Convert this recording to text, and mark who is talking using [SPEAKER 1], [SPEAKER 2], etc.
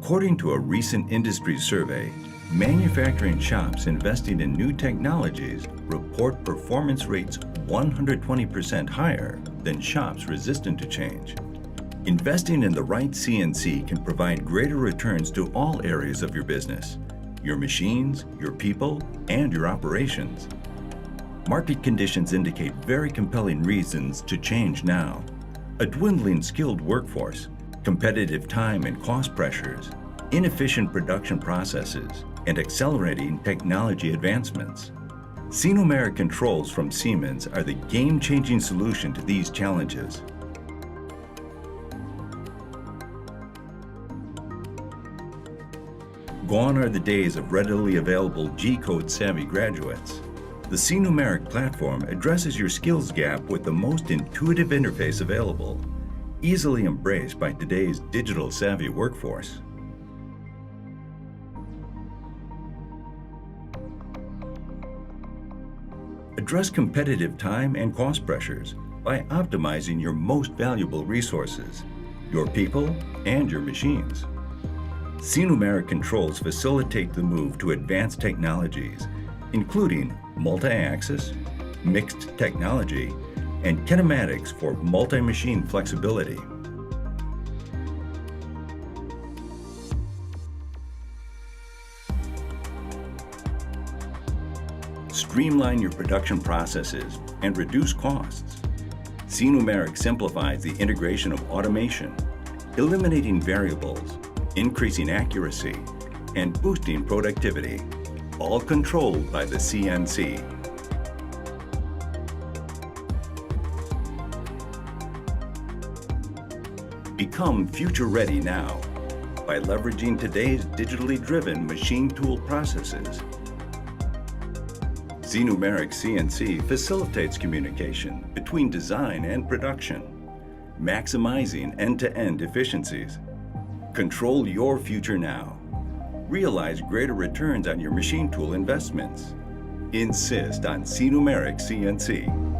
[SPEAKER 1] According to a recent industry survey, manufacturing shops investing in new technologies report performance rates 120% higher than shops resistant to change. Investing in the right CNC can provide greater returns to all areas of your business, your machines, your people, and your operations. Market conditions indicate very compelling reasons to change now. A dwindling skilled workforce, competitive time and cost pressures, inefficient production processes, and accelerating technology advancements. Sinomeric controls from Siemens are the game-changing solution to these challenges. Gone are the days of readily available G-code savvy graduates. The Sinomeric platform addresses your skills gap with the most intuitive interface available, easily embraced by today's digital savvy workforce. Address competitive time and cost pressures by optimizing your most valuable resources, your people and your machines. Sinomeric controls facilitate the move to advanced technologies, including multi-axis, mixed technology, and kinematics for multi-machine flexibility. Streamline your production processes and reduce costs. Sinomeric simplifies the integration of automation, eliminating variables, increasing accuracy, and boosting productivity, all controlled by the CNC. Become future-ready now by leveraging today's digitally driven machine tool processes. Sinomeric CNC facilitates communication between design and production, maximizing end-to-end efficiencies. Control your future now. Realize greater returns on your machine tool investments. Insist on Sinomeric CNC.